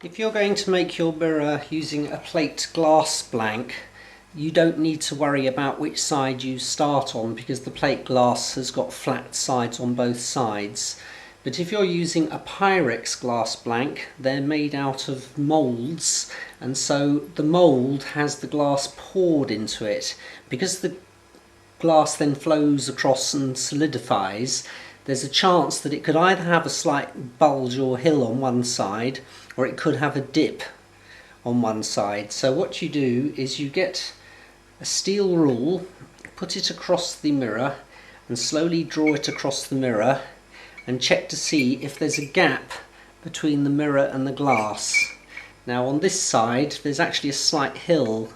If you're going to make your mirror using a plate glass blank, you don't need to worry about which side you start on because the plate glass has got flat sides on both sides. But if you're using a Pyrex glass blank, they're made out of moulds, and so the mould has the glass poured into it. Because the glass then flows across and solidifies, there's a chance that it could either have a slight bulge or hill on one side, or it could have a dip on one side. So what you do is you get a steel rule, put it across the mirror and slowly draw it across the mirror and check to see if there's a gap between the mirror and the glass. Now on this side there's actually a slight hill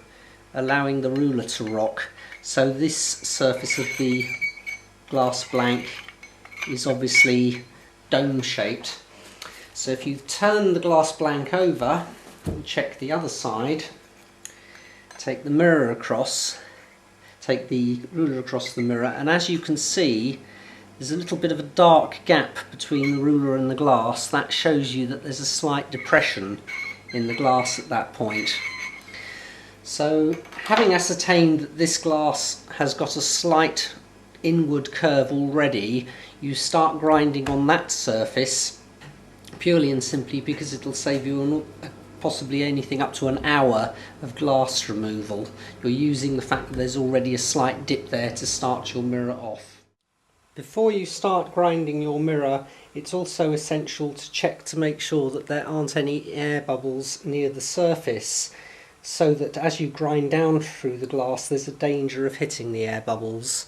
allowing the ruler to rock, so this surface of the glass blank is obviously dome shaped. So if you turn the glass blank over and check the other side, take the mirror across, take the ruler across the mirror, and as you can see there's a little bit of a dark gap between the ruler and the glass. That shows you that there's a slight depression in the glass at that point. So having ascertained that this glass has got a slight inward curve already, you start grinding on that surface purely and simply because it'll save you possibly anything up to an hour of glass removal. You're using the fact that there's already a slight dip there to start your mirror off. Before you start grinding your mirror, it's also essential to check to make sure that there aren't any air bubbles near the surface, so that as you grind down through the glass there's a danger of hitting the air bubbles.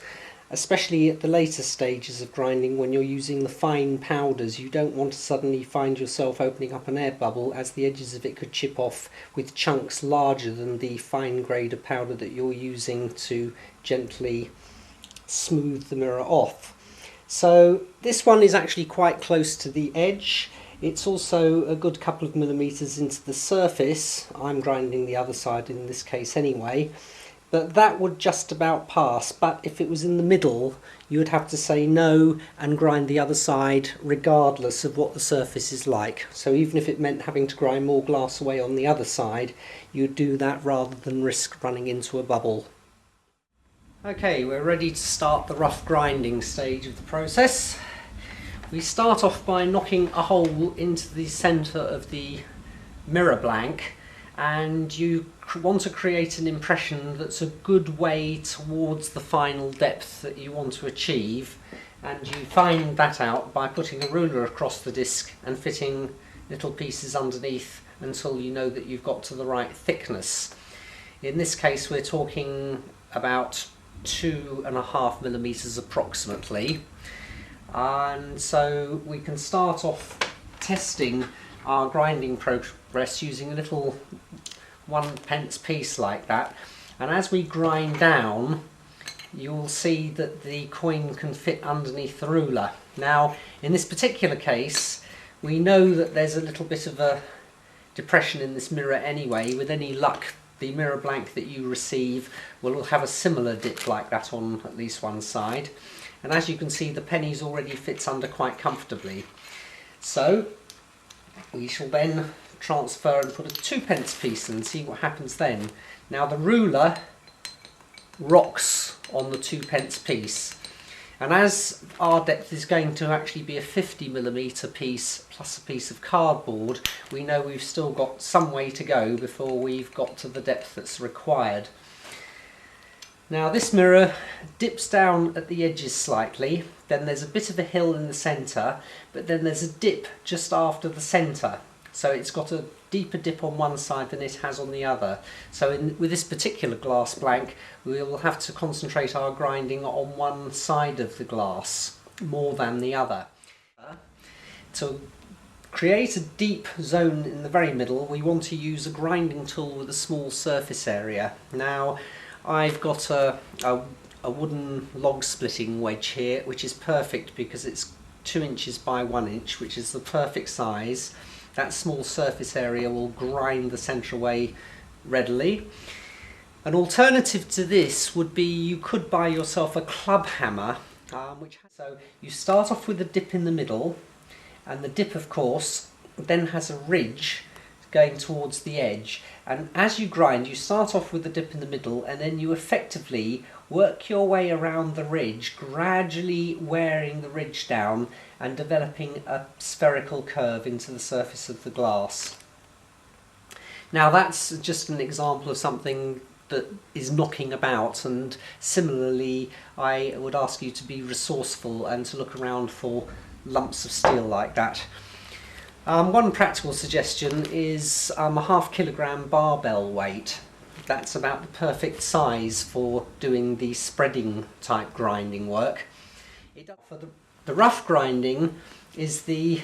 Especially at the later stages of grinding, when you're using the fine powders, you don't want to suddenly find yourself opening up an air bubble, as the edges of it could chip off with chunks larger than the fine grade of powder that you're using to gently smooth the mirror off. So this one is actually quite close to the edge. It's also a good couple of millimeters into the surface. I'm grinding the other side in this case anyway. But that would just about pass, but if it was in the middle you would have to say no and grind the other side regardless of what the surface is like. So even if it meant having to grind more glass away on the other side, you'd do that rather than risk running into a bubble. Okay, we're ready to start the rough grinding stage of the process. We start off by knocking a hole into the centre of the mirror blank, and you want to create an impression that's a good way towards the final depth that you want to achieve, and you find that out by putting a ruler across the disc and fitting little pieces underneath until you know that you've got to the right thickness. In this case we're talking about 2.5 millimeters approximately, and so we can start off testing our grinding progress using a little 1p piece like that, and as we grind down you'll see that the coin can fit underneath the ruler. Now in this particular case we know that there's a little bit of a depression in this mirror anyway. With any luck the mirror blank that you receive will have a similar dip like that on at least one side, and as you can see the pennies already fits under quite comfortably. So we shall then transfer and put a 2p piece and see what happens then. Now the ruler rocks on the 2p piece, and as our depth is going to actually be a 50mm piece plus a piece of cardboard, we know we've still got some way to go before we've got to the depth that's required. Now this mirror dips down at the edges slightly, then there's a bit of a hill in the centre, but then there's a dip just after the centre. So it's got a deeper dip on one side than it has on the other. So with this particular glass blank we will have to concentrate our grinding on one side of the glass more than the other. To create a deep zone in the very middle we want to use a grinding tool with a small surface area. Now I've got a wooden log splitting wedge here, which is perfect because it's 2 inches by 1 inch, which is the perfect size. That small surface area will grind the centre away readily. An alternative to this would be you could buy yourself a club hammer, so you start off with a dip in the middle, and the dip of course then has a ridge going towards the edge, and as you grind you start off with a dip in the middle and then you effectively work your way around the ridge, gradually wearing the ridge down and developing a spherical curve into the surface of the glass. Now that's just an example of something that is knocking about, and similarly I would ask you to be resourceful and to look around for lumps of steel like that. One practical suggestion is a 1/2 kilogram barbell weight. That's about the perfect size for doing the spreading type grinding work. For the rough grinding is the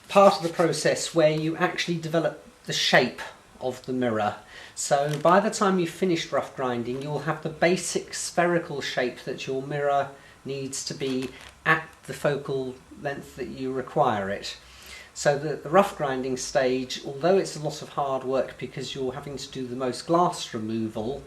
part of the process where you actually develop the shape of the mirror. So by the time you've finished rough grinding, you'll have the basic spherical shape that your mirror needs to be at the focal length that you require it. So the rough grinding stage, although it's a lot of hard work because you're having to do the most glass removal,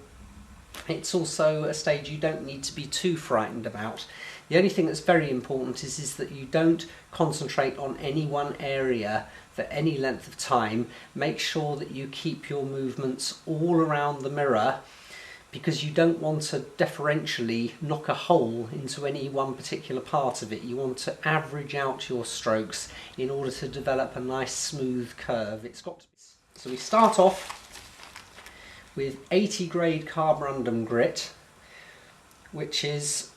it's also a stage you don't need to be too frightened about. The only thing that's very important is that you don't concentrate on any one area for any length of time. Make sure that you keep your movements all around the mirror, because you don't want to deferentially knock a hole into any one particular part of it. You want to average out your strokes in order to develop a nice smooth curve. So we start off with 80 grade carborundum grit, which is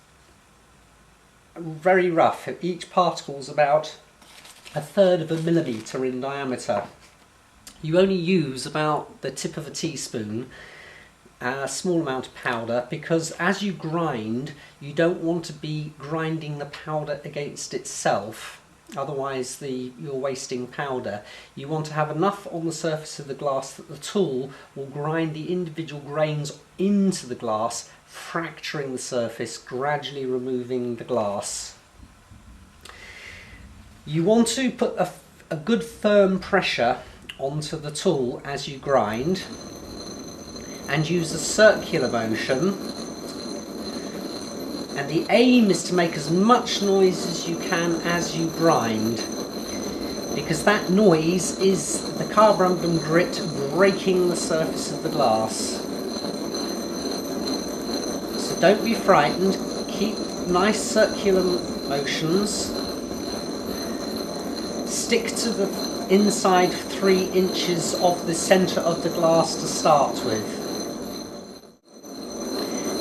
very rough. Each particle is about 1/3 of a millimetre in diameter. You only use about the tip of a teaspoon, a small amount of powder, because as you grind you don't want to be grinding the powder against itself, otherwise you're wasting powder. You want to have enough on the surface of the glass that the tool will grind the individual grains into the glass, fracturing the surface, gradually removing the glass. You want to put a good firm pressure onto the tool as you grind, and use a circular motion, and the aim is to make as much noise as you can as you grind, because that noise is the carborundum grit breaking the surface of the glass. So don't be frightened, keep nice circular motions, stick to the inside 3 inches of the centre of the glass to start with.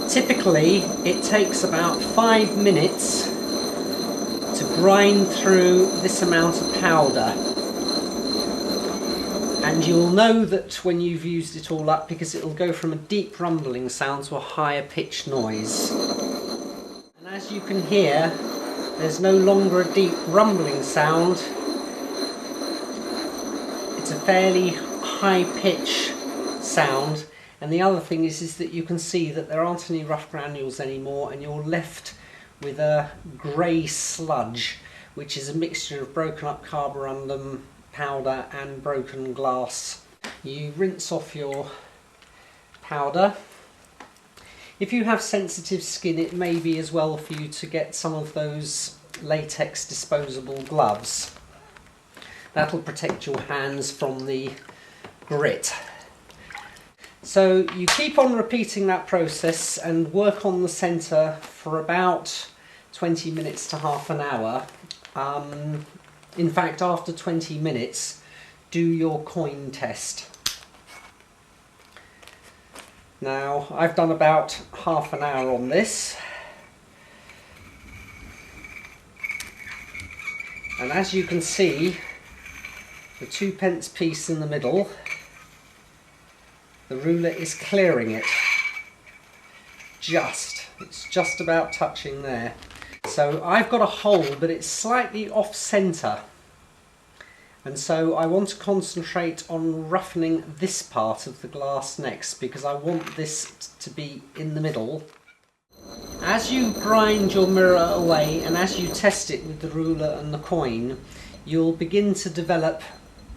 Typically it takes about 5 minutes to grind through this amount of powder, and you'll know that when you've used it all up, because it'll go from a deep rumbling sound to a higher pitched noise. And as you can hear, there's no longer a deep rumbling sound, it's a fairly high pitch sound. And the other thing is that you can see that there aren't any rough granules anymore, and you're left with a grey sludge, which is a mixture of broken up carborundum powder and broken glass. You rinse off your powder. If you have sensitive skin, it may be as well for you to get some of those latex disposable gloves. That'll protect your hands from the grit. So you keep on repeating that process and work on the centre for about 20 minutes to half an hour. In fact, after 20 minutes, do your coin test. Now, I've done about half an hour on this. And as you can see, the 2p piece in the middle, the ruler is clearing it. It's just about touching there. So I've got a hole, but it's slightly off centre. And so I want to concentrate on roughening this part of the glass next, because I want this to be in the middle. As you grind your mirror away and as you test it with the ruler and the coin, you'll begin to develop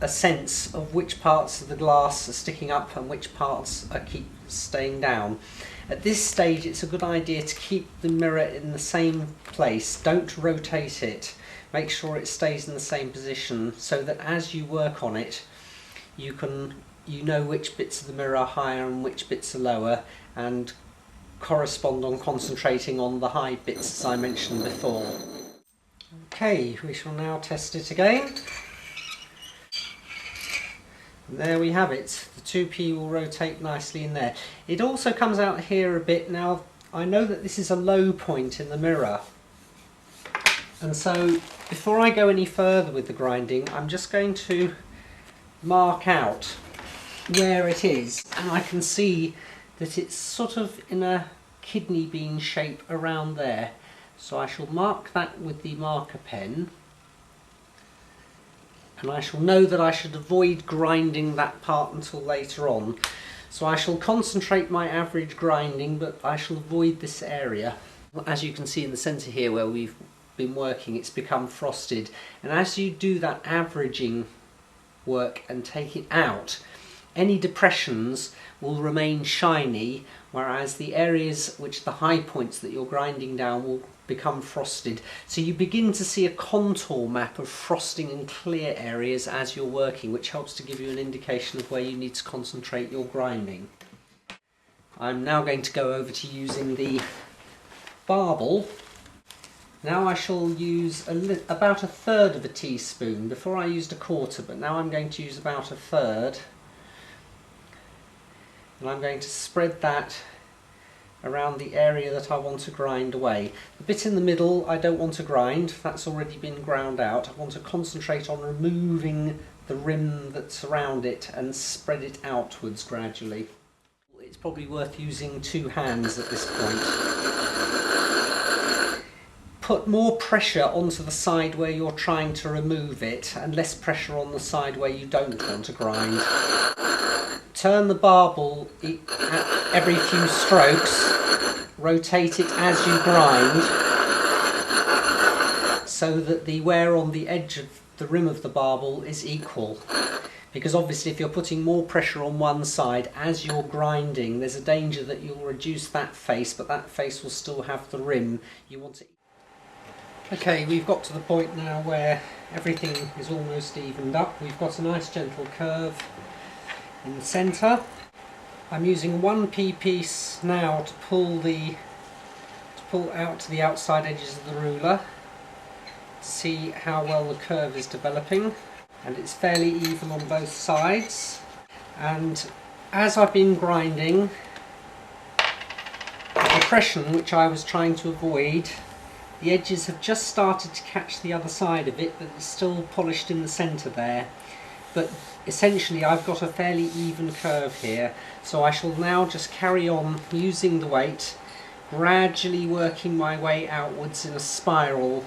a sense of which parts of the glass are sticking up and which parts are keep staying down. At this stage it's a good idea to keep the mirror in the same place. Don't rotate it, make sure it stays in the same position so that as you work on it you know which bits of the mirror are higher and which bits are lower, and correspond on concentrating on the high bits as I mentioned before. Okay, we shall now test it again. And there we have it. The 2p will rotate nicely in there. It also comes out here a bit. Now I know that this is a low point in the mirror, and so before I go any further with the grinding I'm just going to mark out where it is, and I can see that it's sort of in a kidney bean shape around there. So I shall mark that with the marker pen, and I shall know that I should avoid grinding that part until later on. So I shall concentrate my average grinding, but I shall avoid this area. As you can see in the centre here where we've been working, it's become frosted, and as you do that averaging work and take it out, any depressions will remain shiny, whereas the areas which the high points that you're grinding down will become frosted. So you begin to see a contour map of frosting and clear areas as you're working, which helps to give you an indication of where you need to concentrate your grinding. I'm now going to go over to using the barbel. Now I shall use about 1/3 of a teaspoon. Before I used 1/4, but now I'm going to use about 1/3. And I'm going to spread that around the area that I want to grind away. The bit in the middle I don't want to grind, that's already been ground out. I want to concentrate on removing the rim that's around it and spread it outwards gradually. It's probably worth using 2 hands at this point. Put more pressure onto the side where you're trying to remove it and less pressure on the side where you don't want to grind. Turn the barbel at every few strokes, rotate it as you grind so that the wear on the edge of the rim of the barbel is equal. Because obviously if you're putting more pressure on one side as you're grinding, there's a danger that you'll reduce that face, but that face will still have the rim. You want to... Okay, we've got to the point now where everything is almost evened up. We've got a nice gentle curve in the centre. I'm using 1p piece now to pull out the outside edges of the ruler to see how well the curve is developing, and it's fairly even on both sides. And as I've been grinding, the depression which I was trying to avoid, the edges have just started to catch the other side of it, but it's still polished in the centre there. But essentially I've got a fairly even curve here, so I shall now just carry on using the weight, gradually working my way outwards in a spiral,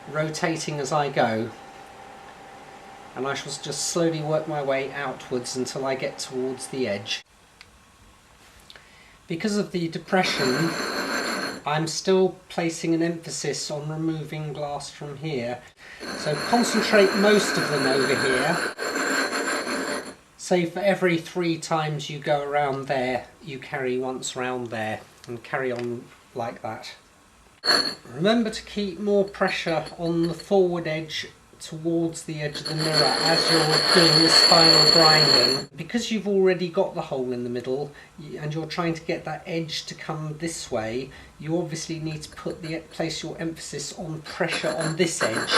rotating as I go. And I shall just slowly work my way outwards until I get towards the edge. Because of the depression, I'm still placing an emphasis on removing glass from here. So concentrate most of them over here. Say for every 3 times you go around there, you carry once round there, and carry on like that. Remember to keep more pressure on the forward edge towards the edge of the mirror as you're doing this final grinding. Because you've already got the hole in the middle and you're trying to get that edge to come this way, you obviously need to place your emphasis on pressure on this edge.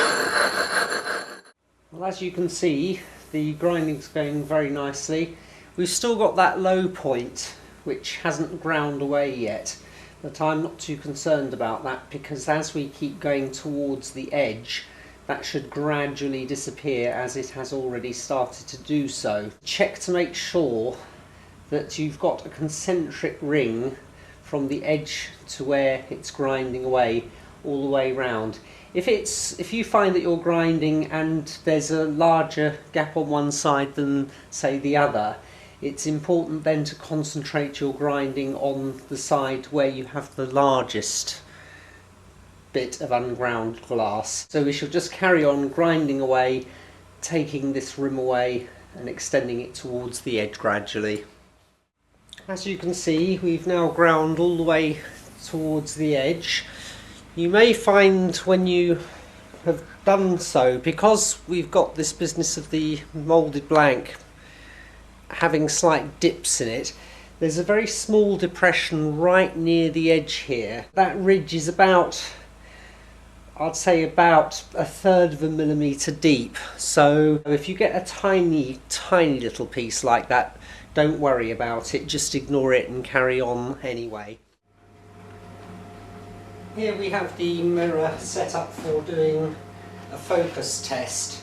Well, as you can see, the grinding's going very nicely. We've still got that low point which hasn't ground away yet, but I'm not too concerned about that, because as we keep going towards the edge, that should gradually disappear, as it has already started to do so. Check to make sure that you've got a concentric ring from the edge to where it's grinding away all the way round. If you find that you're grinding and there's a larger gap on one side than say the other, it's important then to concentrate your grinding on the side where you have the largest bit of unground glass. So we shall just carry on grinding away, taking this rim away and extending it towards the edge gradually. As you can see, we've now ground all the way towards the edge. You may find when you have done so, because we've got this business of the moulded blank having slight dips in it, there's a very small depression right near the edge here. That ridge is about, I'd say about 1/3 of a millimetre deep. So if you get a tiny little piece like that, don't worry about it, just ignore it and carry on anyway. Here we have the mirror set up for doing a focus test.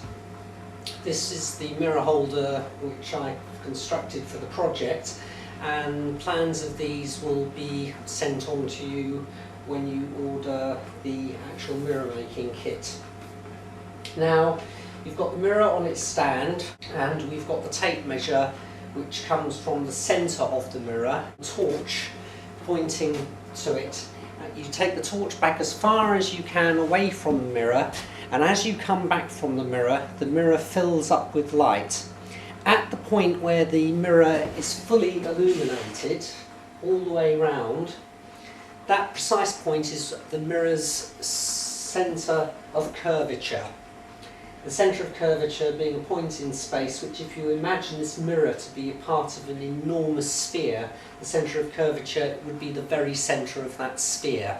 This is the mirror holder which I constructed for the project, and plans of these will be sent on to you when you order the actual mirror making kit. Now you've got the mirror on its stand, and we've got the tape measure which comes from the centre of the mirror, torch pointing to it. You take the torch back as far as you can away from the mirror, and as you come back from the mirror fills up with light. At the point where the mirror is fully illuminated all the way round, that precise point is the mirror's centre of curvature. The centre of curvature being a point in space which, if you imagine this mirror to be a part of an enormous sphere, the centre of curvature would be the very centre of that sphere.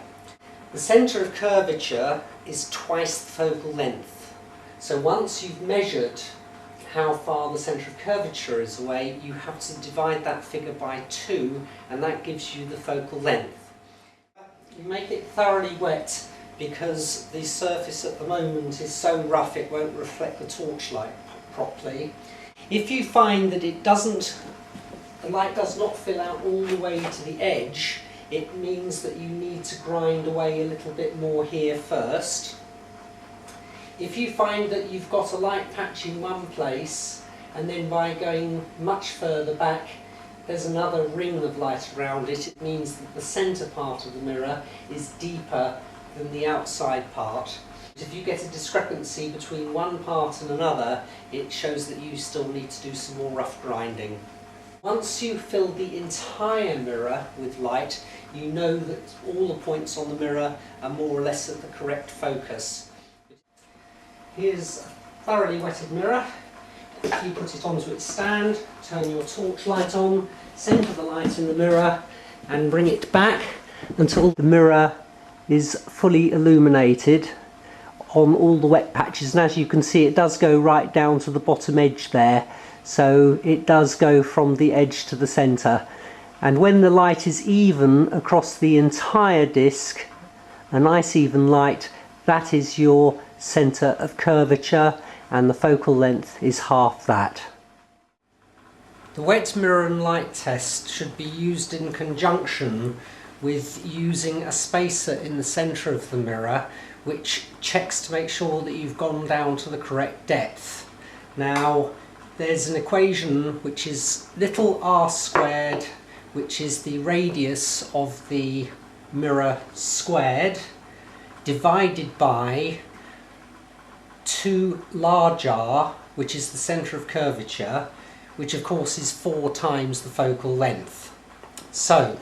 The centre of curvature is twice the focal length. So once you've measured how far the centre of curvature is away, you have to divide that figure by 2, and that gives you the focal length. You make it thoroughly wet, because the surface at the moment is so rough it won't reflect the torchlight properly. If you find that the light does not fill out all the way to the edge, it means that you need to grind away a little bit more here first. If you find that you've got a light patch in one place, and then by going much further back there's another ring of light around it, it means that the centre part of the mirror is deeper than the outside part. If you get a discrepancy between one part and another, it shows that you still need to do some more rough grinding. Once you fill the entire mirror with light, you know that all the points on the mirror are more or less at the correct focus. Here's a thoroughly wetted mirror. Quickly put it onto its stand, turn your torch light on, centre the light in the mirror and bring it back until the mirror is fully illuminated on all the wet patches, and as you can see it does go right down to the bottom edge there, so it does go from the edge to the centre. And when the light is even across the entire disc, a nice even light, that is your centre of curvature, and the focal length is half that. The wet mirror and light test should be used in conjunction with using a spacer in the centre of the mirror, which checks to make sure that you've gone down to the correct depth. Now there's an equation which is little r squared, which is the radius of the mirror squared, divided by 2 large r, which is the centre of curvature, which of course is 4 times the focal length. So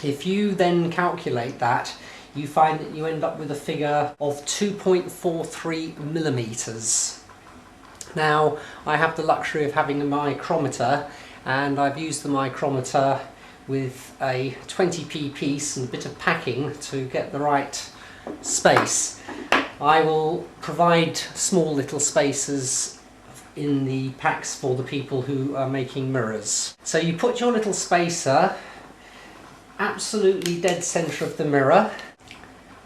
if you then calculate that, you find that you end up with a figure of 2.43 millimetres. Now I have the luxury of having a micrometer, and I've used the micrometer with a 20p piece and a bit of packing to get the right space. I will provide small little spacers in the packs for the people who are making mirrors. So you put your little spacer absolutely dead centre of the mirror,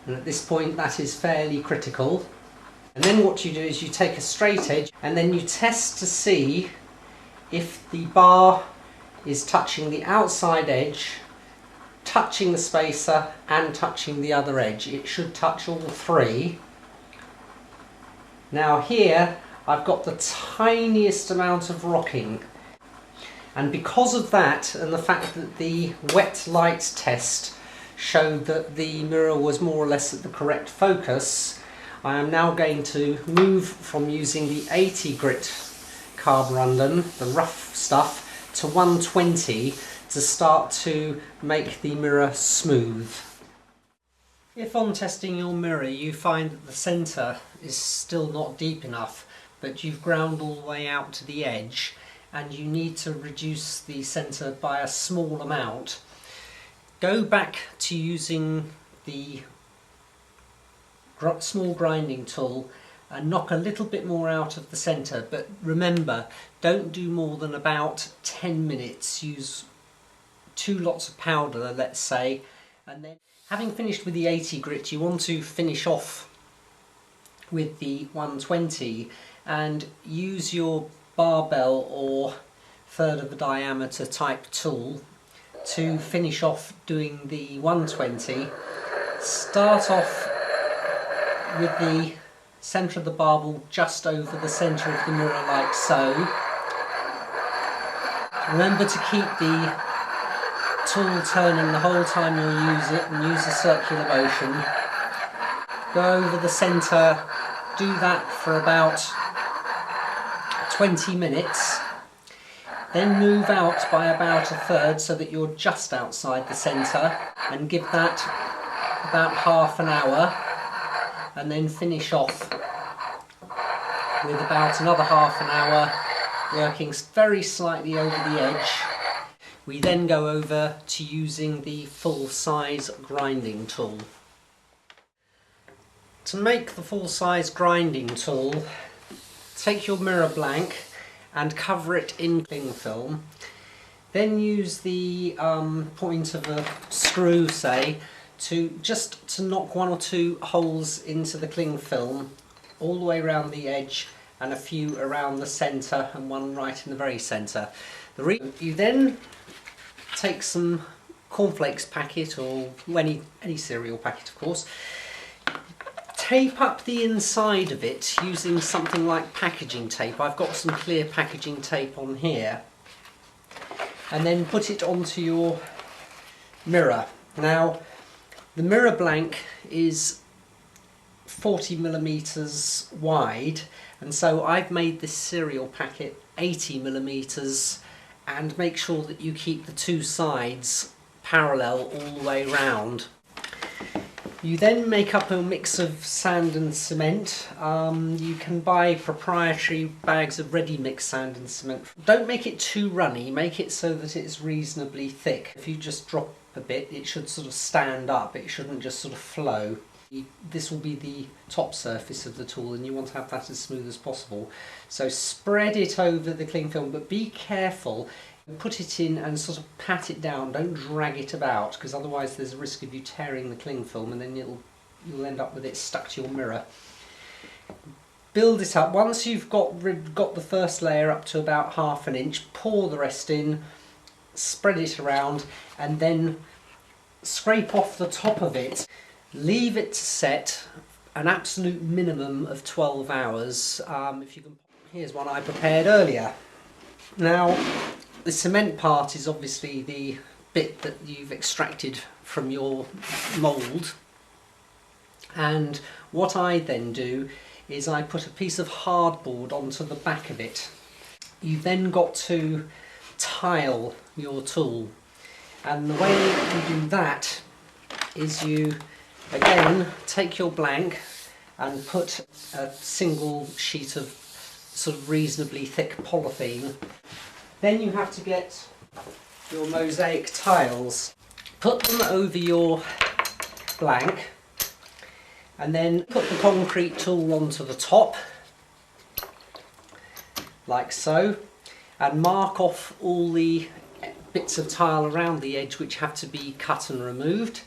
and at this point that is fairly critical. And then what you do is you take a straight edge and then you test to see if the bar is touching the outside edge, touching the spacer and touching the other edge. It should touch all 3. Now here I've got the tiniest amount of rocking, and because of that and the fact that the wet light test showed that the mirror was more or less at the correct focus, I am now going to move from using the 80 grit carborundum, the rough stuff, to 120 to start to make the mirror smooth. If on testing your mirror you find that the centre is still not deep enough, but you've ground all the way out to the edge and you need to reduce the centre by a small amount, go back to using the small grinding tool and knock a little bit more out of the centre, but remember, don't do more than about 10 minutes. Use 2 lots of powder, let's say, and then having finished with the 80 grit, you want to finish off with the 120 and use your barbell or third of the diameter type tool to finish off doing the 120. Start off with the centre of the barbell just over the centre of the mirror, like so. Remember to keep the tool turning the whole time you'll use it and use the circular motion. Go over the centre, do that for about 20 minutes. Then move out by about a third so that you're just outside the centre and give that about half an hour. And then finish off with about another half an hour, working very slightly over the edge. We then go over to using the full-size grinding tool. To make the full-size grinding tool, take your mirror blank and cover it in cling film. Then use the point of a screw, say, to knock 1 or 2 holes into the cling film all the way around the edge and a few around the centre and 1 right in the very centre. You then take some cornflakes packet or any cereal packet, of course, tape up the inside of it using something like packaging tape. I've got some clear packaging tape on here, and then put it onto your mirror. Now, the mirror blank is 40mm wide, and so I've made this cereal packet 80mm, and make sure that you keep the 2 sides parallel all the way round. You then make up a mix of sand and cement. You can buy proprietary bags of ready mixed sand and cement. Don't make it too runny, make it so that it's reasonably thick. If you just drop a bit, it should sort of stand up, it shouldn't just sort of flow. This will be the top surface of the tool and you want to have that as smooth as possible. So spread it over the cling film, but be careful. Put it in and sort of pat it down, don't drag it about, because otherwise there's a risk of you tearing the cling film and then you'll end up with it stuck to your mirror. Build it up. Once you've got the first layer up to about ½ an inch, pour the rest in, spread it around, and then scrape off the top of it. Leave it to set an absolute minimum of 12 hours. If you can, here's one I prepared earlier. Now, the cement part is obviously the bit that you've extracted from your mould, and what I then do is I put a piece of hardboard onto the back of it. You then got to tile your tool, and the way you do that is you again take your blank and put a single sheet of sort of reasonably thick polythene. Then you have to get your mosaic tiles, put them over your blank, and then put the concrete tool onto the top, like so, and mark off all the bits of tile around the edge which have to be cut and removed.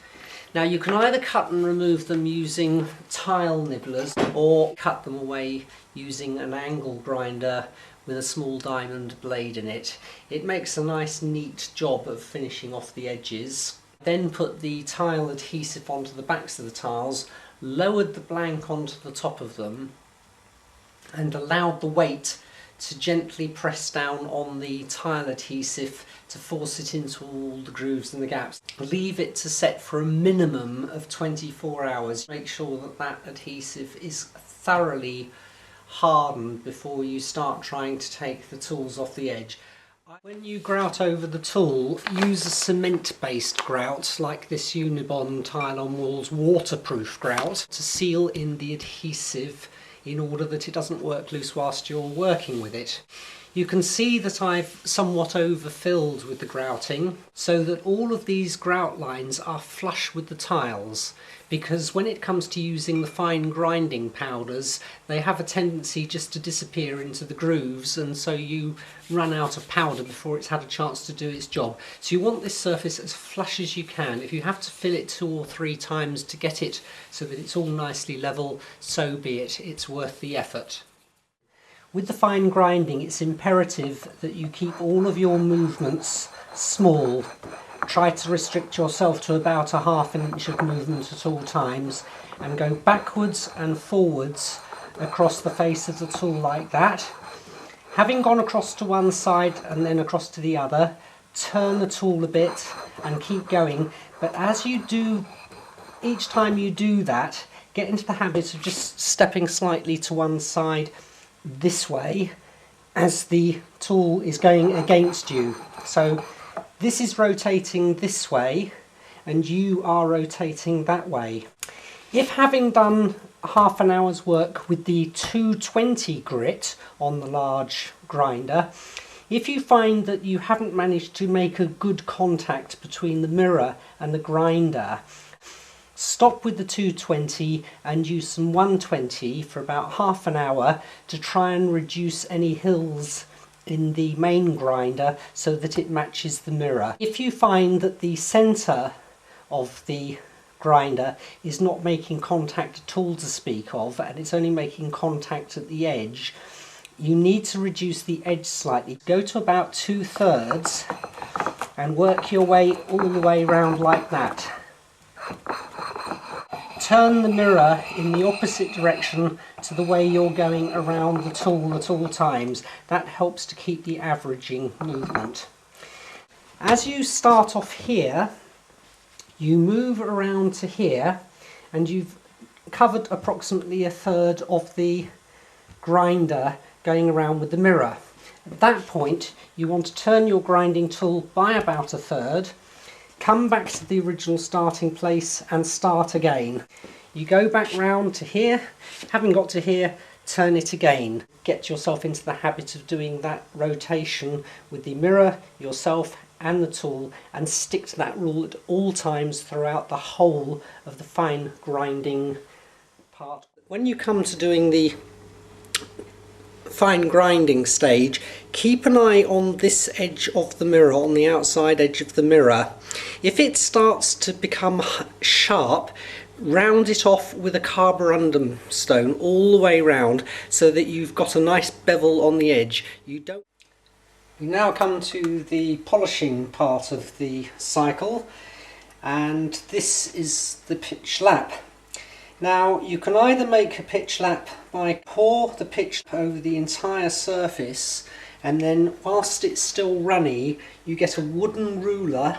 Now you can either cut and remove them using tile nibblers or cut them away using an angle grinder with a small diamond blade in it. It makes a nice neat job of finishing off the edges. Then put the tile adhesive onto the backs of the tiles, lowered the blank onto the top of them, and allowed the weight to gently press down on the tile adhesive to force it into all the grooves and the gaps. Leave it to set for a minimum of 24 hours. Make sure that that adhesive is thoroughly hardened before you start trying to take the tools off the edge. When you grout over the tool, use a cement-based grout like this Unibond Tile on Walls waterproof grout to seal in the adhesive in order that it doesn't work loose whilst you're working with it. You can see that I've somewhat overfilled with the grouting so that all of these grout lines are flush with the tiles, because when it comes to using the fine grinding powders, they have a tendency just to disappear into the grooves, and so you run out of powder before it's had a chance to do its job. So you want this surface as flush as you can. If you have to fill it 2 or 3 times to get it so that it's all nicely level, so be it. It's worth the effort. With the fine grinding, it's imperative that you keep all of your movements small. Try to restrict yourself to about 1/2 inch of movement at all times, and go backwards and forwards across the face of the tool like that. Having gone across to one side and then across to the other, turn the tool a bit and keep going. But as you do, each time you do that, get into the habit of just stepping slightly to one side this way as the tool is going against you. So this is rotating this way and you are rotating that way. If having done half an hour's work with the 220 grit on the large grinder, if you find that you haven't managed to make a good contact between the mirror and the grinder, stop with the 220 and use some 120 for about half an hour to try and reduce any hills in the main grinder so that it matches the mirror. If you find that the centre of the grinder is not making contact at all to speak of, and it's only making contact at the edge, you need to reduce the edge slightly. Go to about 2/3 and work your way all the way around like that. Turn the mirror in the opposite direction to the way you're going around the tool at all times. That helps to keep the averaging movement. As you start off here, you move around to here and you've covered approximately 1/3 of the grinder going around with the mirror. At that point, you want to turn your grinding tool by about 1/3, come back to the original starting place and start again. You go back round to here, having got to here, turn it again. Get yourself into the habit of doing that rotation with the mirror, yourself and the tool, and stick to that rule at all times throughout the whole of the fine grinding part. When you come to doing the fine grinding stage, keep an eye on this edge of the mirror, on the outside edge of the mirror. If it starts to become sharp, round it off with a carborundum stone all the way round so that you've got a nice bevel on the edge. We now come to the polishing part of the cycle, and this is the pitch lap. Now you can either make a pitch lap by pour the pitch over the entire surface, and then whilst it's still runny you get a wooden ruler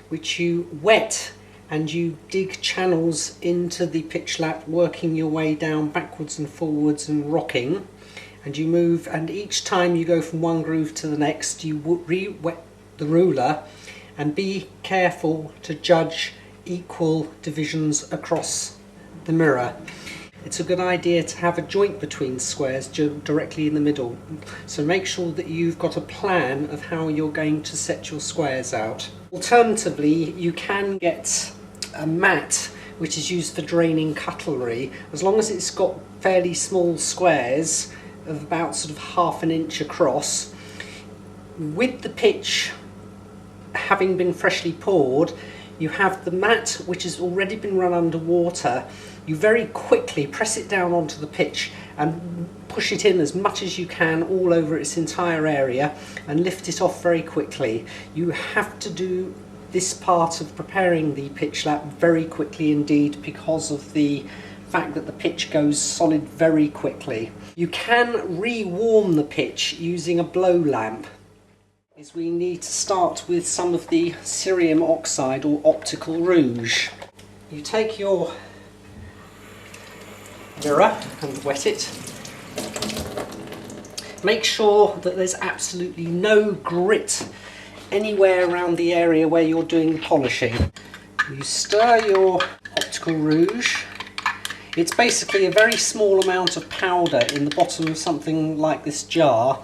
which you wet and you dig channels into the pitch lap, working your way down backwards and forwards and rocking, and you move, and each time you go from one groove to the next you re-wet the ruler, and be careful to judge equal divisions across the mirror. It's a good idea to have a joint between squares directly in the middle, so make sure that you've got a plan of how you're going to set your squares out. Alternatively, you can get a mat which is used for draining cutlery, as long as it's got fairly small squares of about sort of 1/2 inch across. With the pitch having been freshly poured, you have the mat which has already been run under water. You very quickly press it down onto the pitch and push it in as much as you can all over its entire area and lift it off very quickly. You have to do this part of preparing the pitch lap very quickly indeed, because of the fact that the pitch goes solid very quickly. You can re-warm the pitch using a blow lamp. We need to start with some of the cerium oxide or optical rouge. You take your mirror and wet it, Make sure that there's absolutely no grit anywhere around the area where you're doing the polishing. You stir your optical rouge. It's basically a very small amount of powder in the bottom of something like this jar,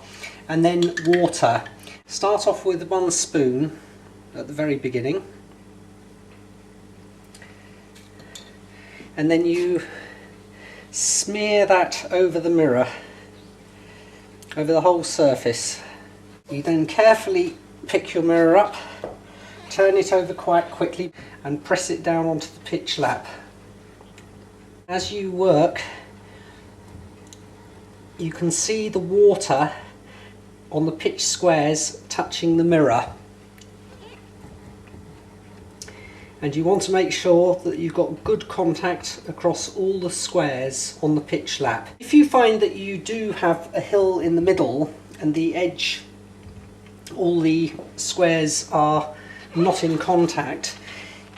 and then water. Start off with 1 spoon at the very beginning, and then you smear that over the mirror, over the whole surface. You then carefully pick your mirror up, turn it over quite quickly and press it down onto the pitch lap. As you work, you can see the water on the pitch squares touching the mirror, and you want to make sure that you've got good contact across all the squares on the pitch lap. If you find that you do have a hill in the middle and the edge, all the squares are not in contact,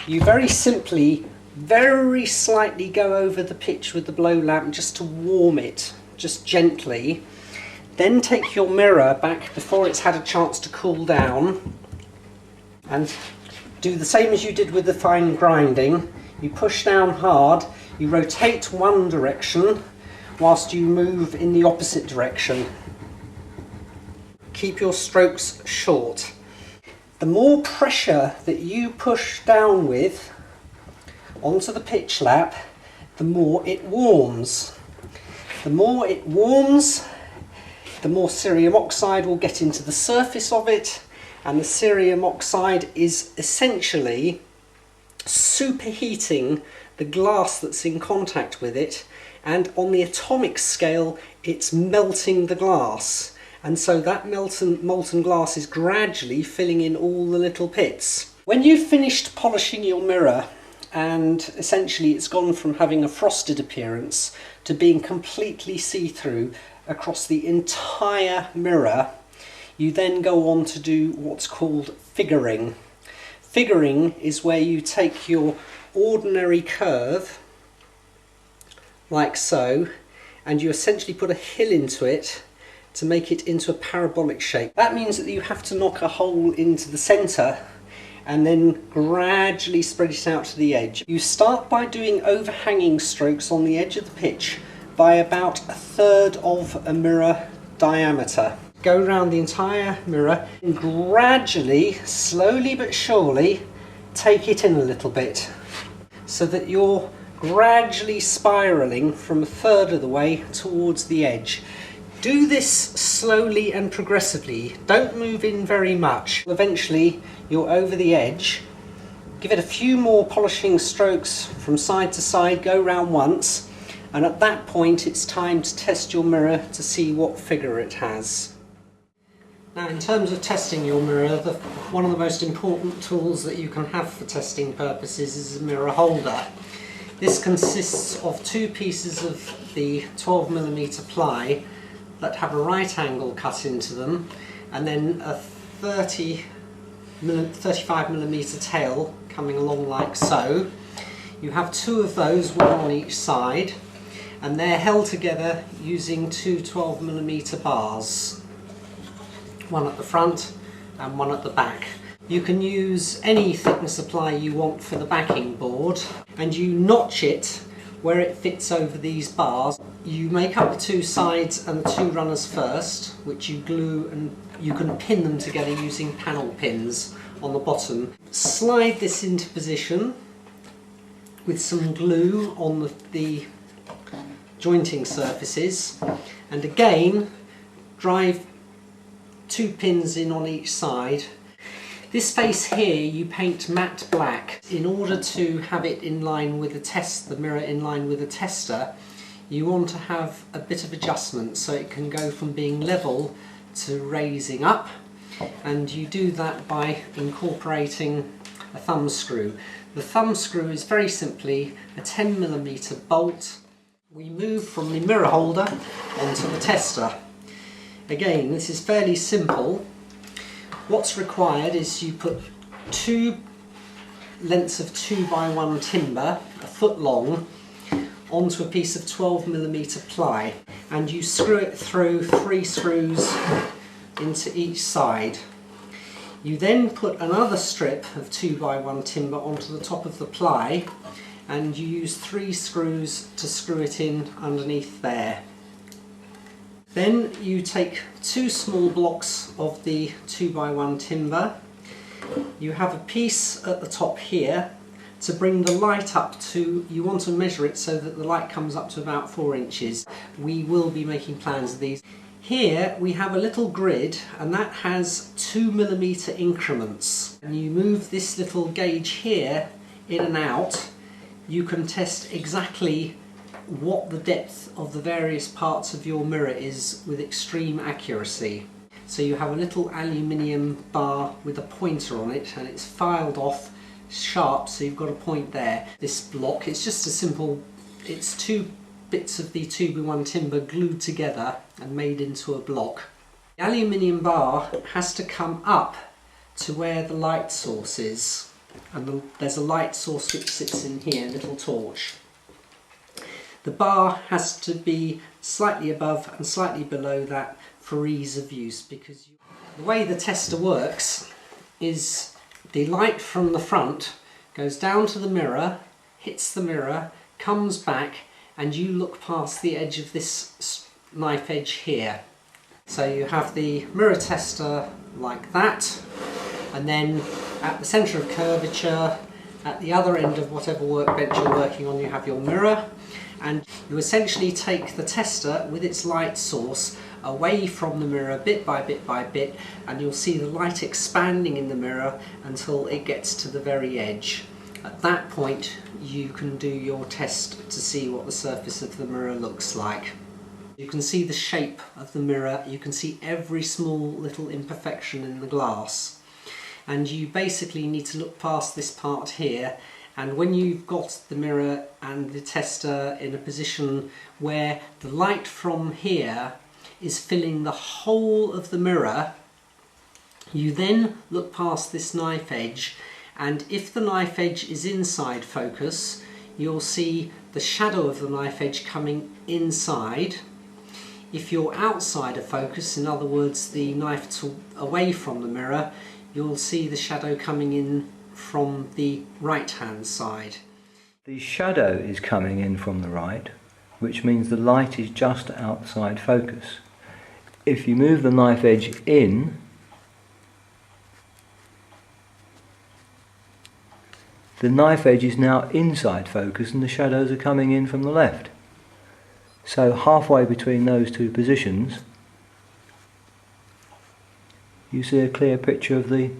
you very simply very slightly go over the pitch with the blow lamp just to warm it, just gently. Then take your mirror back before it's had a chance to cool down and do the same as you did with the fine grinding. You push down hard, you rotate one direction whilst you move in the opposite direction. Keep your strokes short. The more pressure that you push down with onto the pitch lap, the more it warms. The more it warms, the more cerium oxide will get into the surface of it, and the cerium oxide is essentially superheating the glass that's in contact with it, and on the atomic scale it's melting the glass, and so that molten glass is gradually filling in all the little pits. When you've finished polishing your mirror and essentially it's gone from having a frosted appearance to being completely see-through across the entire mirror, you then go on to do what's called figuring. Figuring is where you take your ordinary curve, like so, and you essentially put a hill into it to make it into a parabolic shape. That means that you have to knock a hole into the centre and then gradually spread it out to the edge. You start by doing overhanging strokes on the edge of the pitch by about 1/3 of a mirror diameter. Go around the entire mirror and gradually, slowly but surely, take it in a little bit so that you're gradually spiralling from 1/3 of the way towards the edge. Do this slowly and progressively. Don't move in very much. Eventually you're over the edge. Give it a few more polishing strokes from side to side, go round once, and at that point it's time to test your mirror to see what figure it has. Now, in terms of testing your mirror, one of the most important tools that you can have for testing purposes is a mirror holder. This consists of 2 pieces of the 12mm ply that have a right angle cut into them, and then a 35mm tail coming along like so. You have 2 of those, one on each side, and they're held together using 2 12mm bars, one at the front and one at the back. You can use any thickness supply you want for the backing board, and you notch it where it fits over these bars. You make up the 2 sides and the 2 runners first, which you glue, and you can pin them together using panel pins on the bottom. Slide this into position with some glue on the jointing surfaces, and again drive 2 pins in on each side. This face here you paint matte black. In order to have it in line with the mirror in line with the tester, you want to have a bit of adjustment so it can go from being level to raising up, and you do that by incorporating a thumb screw. The thumb screw is very simply a 10mm bolt. We move from the mirror holder onto the tester. Again, this is fairly simple. What's required is you put 2 lengths of 2x1 timber, a foot long, onto a piece of 12mm ply. and you screw it through 3 screws into each side. You then put another strip of 2x1 timber onto the top of the ply, and you use 3 screws to screw it in underneath there. Then you take 2 small blocks of the 2x1 timber. You have a piece at the top here to bring the light up to, you want to measure it so that the light comes up to about 4 inches. We will be making plans of these. Here we have a little grid, and that has 2mm increments. And you move this little gauge here in and out. You can test exactly what the depth of the various parts of your mirror is with extreme accuracy. So you have a little aluminium bar with a pointer on it, and it's filed off sharp, so you've got a point there. This block, it's just a simple, it's 2 bits of the 2x1 timber glued together and made into a block. The aluminium bar has to come up to where the light source is, and there's a light source which sits in here, a little torch. The bar has to be slightly above and slightly below that for ease of use, because the way the tester works is the light from the front goes down to the mirror, hits the mirror, comes back, and you look past the edge of this knife edge here. So you have the mirror tester like that, and then at the centre of curvature, at the other end of whatever workbench you're working on, you have your mirror, and you essentially take the tester with its light source away from the mirror bit by bit by bit, and you'll see the light expanding in the mirror until it gets to the very edge. At that point you can do your test to see what the surface of the mirror looks like. You can see the shape of the mirror, you can see every small little imperfection in the glass, and you basically need to look past this part here, and when you've got the mirror and the tester in a position where the light from here is filling the whole of the mirror, you then look past this knife edge, and if the knife edge is inside focus, you'll see the shadow of the knife edge coming inside. If you're outside of focus, in other words the knife away from the mirror, you'll see the shadow coming in from the right hand side. The shadow is coming in from the right, which means the light is just outside focus. If you move the knife edge in, the knife edge is now inside focus and the shadows are coming in from the left. So halfway between those two positions you see a clear picture of the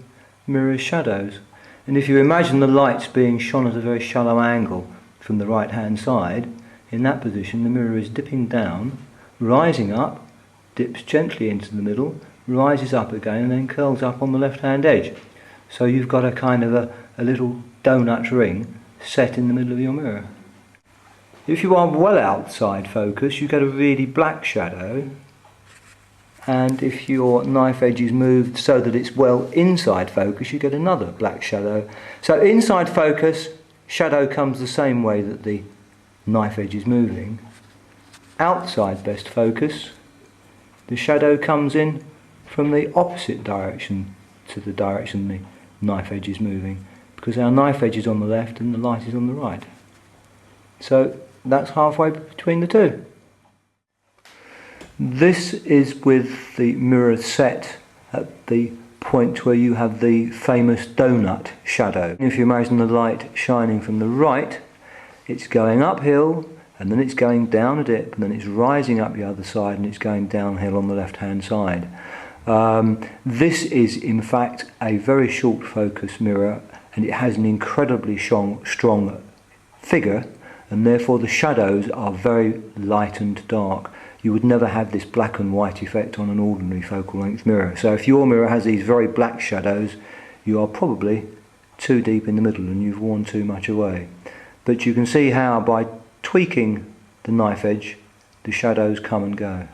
mirror's shadows. And if you imagine the lights being shone at a very shallow angle from the right hand side, in that position the mirror is dipping down, rising up, dips gently into the middle, rises up again and then curls up on the left hand edge. So you've got a kind of a little donut ring set in the middle of your mirror. If you are well outside focus you get a really black shadow, and if your knife edge is moved so that it's well inside focus you get another black shadow. So inside focus, shadow comes the same way that the knife edge is moving. Outside best focus, the shadow comes in from the opposite direction to the direction the knife edge is moving, because our knife edge is on the left and the light is on the right. So that's halfway between the two. This is with the mirror set at the point where you have the famous donut shadow. If you imagine the light shining from the right, it's going uphill and then it's going down a dip and then it's rising up the other side and it's going downhill on the left hand side. This is in fact a very short focus mirror, and it has an incredibly strong figure, and therefore the shadows are very light and dark. You would never have this black and white effect on an ordinary focal length mirror. So if your mirror has these very black shadows, you are probably too deep in the middle and you've worn too much away. But you can see how by tweaking the knife edge the shadows come and go.